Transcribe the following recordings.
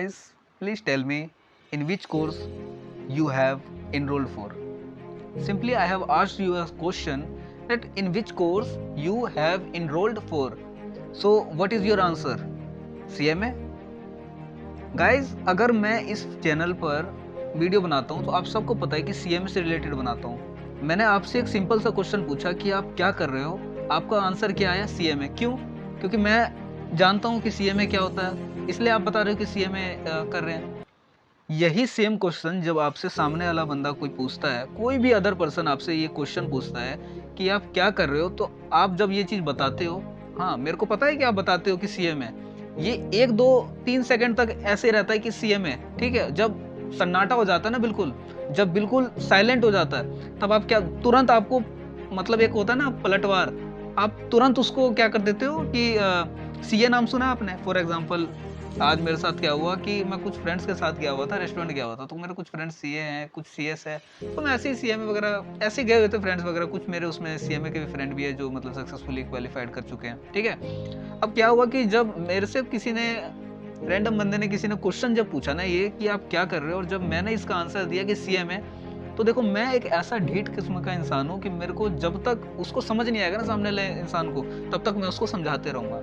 guys, please tell me in which course you have enrolled for. Simply, I have asked you a question that in which course you have enrolled for. So, what is your answer? CMA? Guys अगर मैं इस channel पर video बनाता हूँ तो आप सबको पता है कि CMA से रिलेटेड बनाता हूँ। मैंने आपसे एक सिंपल सा क्वेश्चन पूछा कि आप क्या कर रहे हो, आपका आंसर क्या आया? CMA। क्यों? क्योंकि मैं जानता हूँ कि CMA क्या होता है, इसलिए आप बता रहे हो कि CMA कर रहे हैं। यही सेम क्वेश्चन जब आपसे सामने वाला बंदा कोई पूछता है, कोई भी अदर पर्सन आपसे ये क्वेश्चन पूछता है कि आप क्या कर रहे हो, तो आप जब ये चीज़ बताते हो, हाँ मेरे को पता है कि आप बताते हो कि CMA, ये 1 2 3 सेकंड तक ऐसे रहता है कि CMA, ठीक है। जब सन्नाटा हो जाता है ना, बिल्कुल जब बिल्कुल साइलेंट हो जाता है, तब आप क्या तुरंत आपको मतलब एक होता है ना पलटवार, आप तुरंत उसको क्या कर देते हो कि CA नाम सुना आपने। फॉर एग्जाम्पल आज मेरे साथ क्या हुआ कि मैं कुछ फ्रेंड्स के साथ गया हुआ था, रेस्टोरेंट गया हुआ था, तो मेरे कुछ फ्रेंड्स CA हैं, कुछ CS है, तो मैं ऐसे ही CMA वगैरह ऐसे गए हुए थे फ्रेंड्स वगैरह, कुछ मेरे उसमें CMA के भी फ्रेंड भी है जो मतलब सक्सेसफुली क्वालिफाइड कर चुके हैं, ठीक है। अब क्या हुआ कि जब मेरे से किसी ने रैंडम बंदे ने किसी ने क्वेश्चन जब पूछा ना ये कि आप क्या कर रहे हो, और जब मैंने इसका आंसर दिया कि CMA, तो देखो मैं एक ऐसा ढीठ किस्म का इंसान हूँ कि मेरे को जब तक उसको समझ नहीं आएगा ना सामने वाले इंसान को, तब तक मैं उसको समझाते रहूंगा।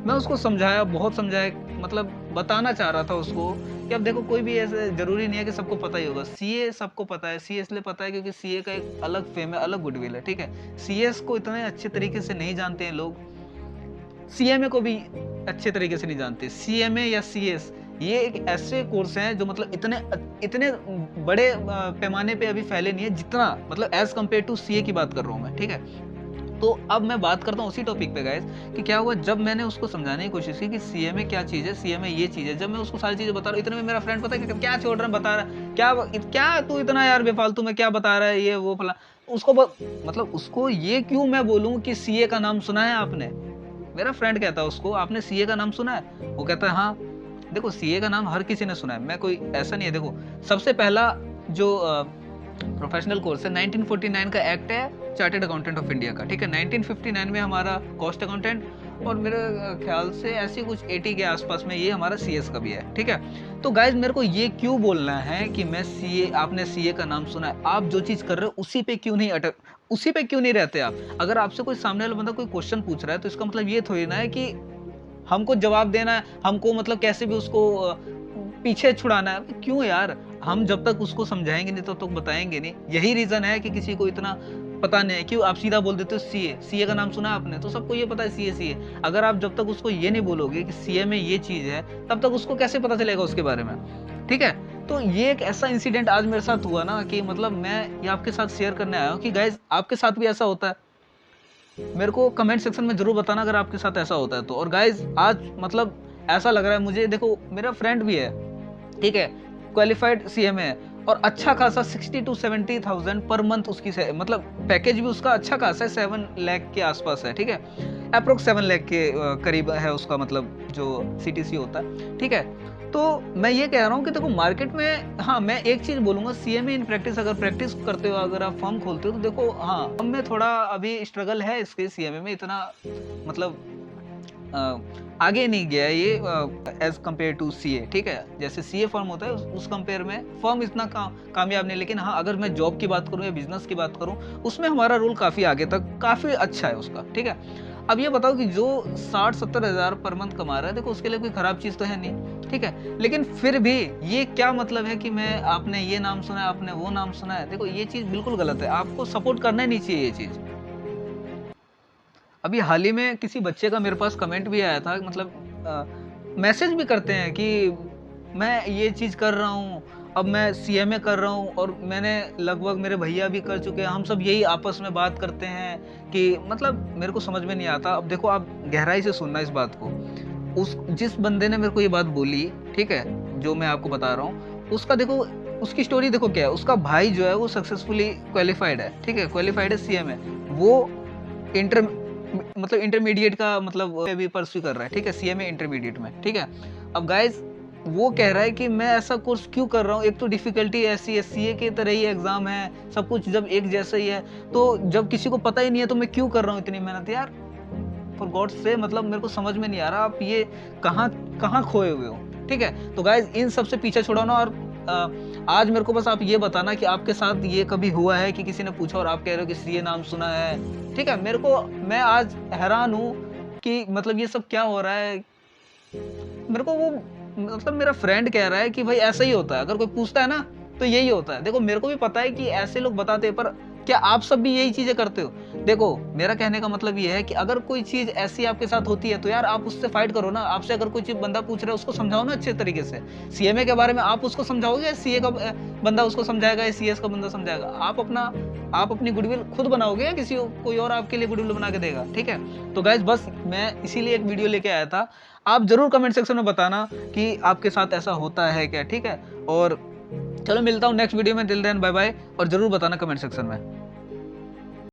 मैं उसको समझाया, बहुत समझाया, मतलब बताना चाह रहा था उसको कि अब देखो कोई भी ऐसे जरूरी नहीं है कि सबको पता ही होगा। CA सबको पता है, CA इसलिए पता है क्योंकि CA का एक अलग फेम है, अलग गुडविल है, ठीक है। CS को इतने अच्छे तरीके से नहीं जानते हैं लोग, CMA को भी अच्छे तरीके से नहीं जानते। CMA या CS ये एक ऐसे कोर्स हैं जो मतलब इतने बड़े पैमाने पे अभी फैले नहीं है, जितना मतलब एज कम्पेयर टू CA की बात कर रहा हूँ मैं, ठीक है। तो अब मैं बात करता हूँ उसी टॉपिक पे गाइस कि क्या हुआ जब मैंने उसको समझाने की कोशिश की कि CMA क्या चीज़ है, CMA ये चीज़ है। जब मैं उसको सारी चीज़ें बता रहा हूँ, इतने में मेरा फ्रेंड पता है क्या छोड़ रहा है, बता रहा है क्या क्या तू इतना यार बेफालतू में क्या बता रहा है, ये वो फला। उसको मतलब उसको ये क्यों मैं बोलूँ कि CA का नाम सुना है आपने? मेरा फ्रेंड कहता है उसको, आपने CA का नाम सुना है? वो कहता है हाँ। देखो CA का नाम हर किसी ने सुना है, मैं कोई ऐसा नहीं है। देखो सबसे पहला जो प्रोफेशनल कोर्स है 1949 का एक्ट है चार्टर्ड अकाउंटेंट ऑफ इंडिया का, ठीक है। 1959 में हमारा कॉस्ट अकाउंटेंट, और मेरे ख्याल से ऐसी कुछ 80 के आसपास में ये हमारा CS का भी है, ठीक है। तो गाइज मेरे को ये क्यों बोलना है कि मैं CA, आपने CA का नाम सुना है, आप जो चीज कर रहे हो उसी पे क्यों नहीं अटक, उसी पे क्यों नहीं रहते आप? अगर आपसे कोई सामने वाला बंदा कोई क्वेश्चन पूछ रहा है तो इसका मतलब ये थोड़ी ना है कि हमको जवाब देना है, हमको मतलब कैसे भी उसको पीछे छुड़ाना है। क्यों यार, हम जब तक उसको समझाएंगे नहीं तो बताएंगे नहीं। यही रीजन है कि किसी को इतना पता नहीं है। क्यों आप सीधा बोल देते हो CA का नाम सुना आपने, तो सबको ये पता है CA। अगर आप जब तक उसको ये नहीं बोलोगे कि CA में ये चीज है, तब तक उसको कैसे पता चलेगा उसके बारे में, ठीक है। तो ये एक ऐसा इंसिडेंट आज मेरे साथ हुआ ना कि मतलब मैं ये आपके साथ शेयर करने आया हूँ कि गाइज आपके साथ भी ऐसा होता है। मेरे को कमेंट सेक्शन में जरूर बताना अगर आपके साथ ऐसा होता है तो। और गाइज आज मतलब ऐसा लग रहा है मुझे, देखो मेरा फ्रेंड भी है, ठीक है, क्वालिफाइड CMA है, और अच्छा खासा 60 to 70,000 पर मंथ उसकी मतलब पैकेज भी उसका अच्छा खासा है, 7 लाख के आसपास है, ठीक है। अप्रोक्स 7 लाख के करीब है उसका मतलब जो CTC होता है, ठीक है। तो मैं ये कह रहा हूँ कि देखो मार्केट में, हाँ मैं एक चीज बोलूंगा, CMA इन प्रैक्टिस अगर प्रैक्टिस करते हो, अगर आप फर्म खोलते हो तो देखो हाँ फर्म में थोड़ा अभी स्ट्रगल है इसके, CMA में इतना मतलब आगे नहीं गया है ये एज कम्पेयर टू CA, ठीक है। जैसे CA फर्म होता है उस कंपेयर में फर्म इतना कामयाब नहीं। लेकिन हाँ अगर मैं जॉब की बात करूँ या बिजनेस की बात करूँ, उसमें हमारा रोल काफी आगे तक काफी अच्छा है उसका, ठीक है। अब ये बताओ कि जो 60-70 हजार पर मंथ कमा रहा है, देखो उसके लिए कोई खराब चीज तो है नहीं, ठीक है। लेकिन फिर भी ये क्या मतलब है कि मैं आपने ये नाम सुना है, आपने वो नाम सुना है, देखो ये चीज बिल्कुल गलत है। आपको सपोर्ट करना ही नहीं चाहिए ये चीज। अभी हाल ही में किसी बच्चे का मेरे पास कमेंट भी आया था, मतलब मैसेज भी करते हैं कि मैं ये चीज़ कर रहा हूँ, अब मैं CMA कर रहा हूँ, और मैंने लगभग मेरे भैया भी कर चुके हैं, हम सब यही आपस में बात करते हैं कि मतलब मेरे को समझ में नहीं आता। अब देखो आप गहराई से सुनना इस बात को, उस जिस बंदे ने मेरे को ये बात बोली, ठीक है, जो मैं आपको बता रहा हूँ, उसका देखो उसकी स्टोरी देखो क्या है। उसका भाई जो है वो सक्सेसफुली क्वालिफाइड है, ठीक है, क्वालिफाइड है CMA, वो इंटर मतलब इंटरमीडिएट का मतलब भी परस्यू कर रहा है, ठीक है, CMA इंटरमीडिएट में, ठीक है। अब गाइस वो कह रहा है कि मैं ऐसा कोर्स क्यों कर रहा हूँ, एक तो डिफिकल्टी ऐसी है, CA की तरह ही एग्जाम है, सब कुछ जब एक जैसा ही है, तो जब किसी को पता ही नहीं है तो मैं क्यों कर रहा हूँ इतनी मेहनत यार। फॉर गॉड से मतलब मेरे को समझ में नहीं आ रहा, आप ये कहाँ कहाँ खोए हुए हो, ठीक है। तो गाइज इन सब से पीछे छुड़ाना। और आज मेरे को बस आप ये बताना कि आपके साथ ये कभी हुआ है कि किसी ने पूछा और आप कह रहे हो कि सीए नाम सुना है, ठीक है। मैं आज हैरान हूँ कि मतलब ये सब क्या हो रहा है। मेरे को वो मतलब मेरा फ्रेंड कह रहा है कि भाई ऐसा ही होता है, अगर कोई पूछता है ना तो यही होता है। देखो मेरे को भी पता है कि ऐसे लोग बताते हैं, पर क्या आप सब भी यही चीजें करते हो? देखो मेरा कहने का मतलब ये है कि अगर कोई चीज ऐसी आपके साथ होती है तो यार आप उससे फाइट करो ना। आपसे अगर कोई चीज बंदा पूछ रहा है उसको समझाओ ना अच्छे तरीके से। सीएमए के बारे में आप उसको समझाओगे, सीए का बंदा उसको समझाएगा, या सीएस का बंदा समझाएगा? आप अपनी गुडविल खुद बनाओगे या कोई और आपके लिए गुडविल बना के देगा? ठीक है। तो गाइज बस मैं इसीलिए एक वीडियो लेके आया था। आप जरूर कमेंट सेक्शन में बताना कि आपके साथ ऐसा होता है क्या, ठीक है। और चलो मिलता हूँ नेक्स्ट वीडियो में, टिल देन बाय बाय, और जरूर बताना कमेंट सेक्शन में।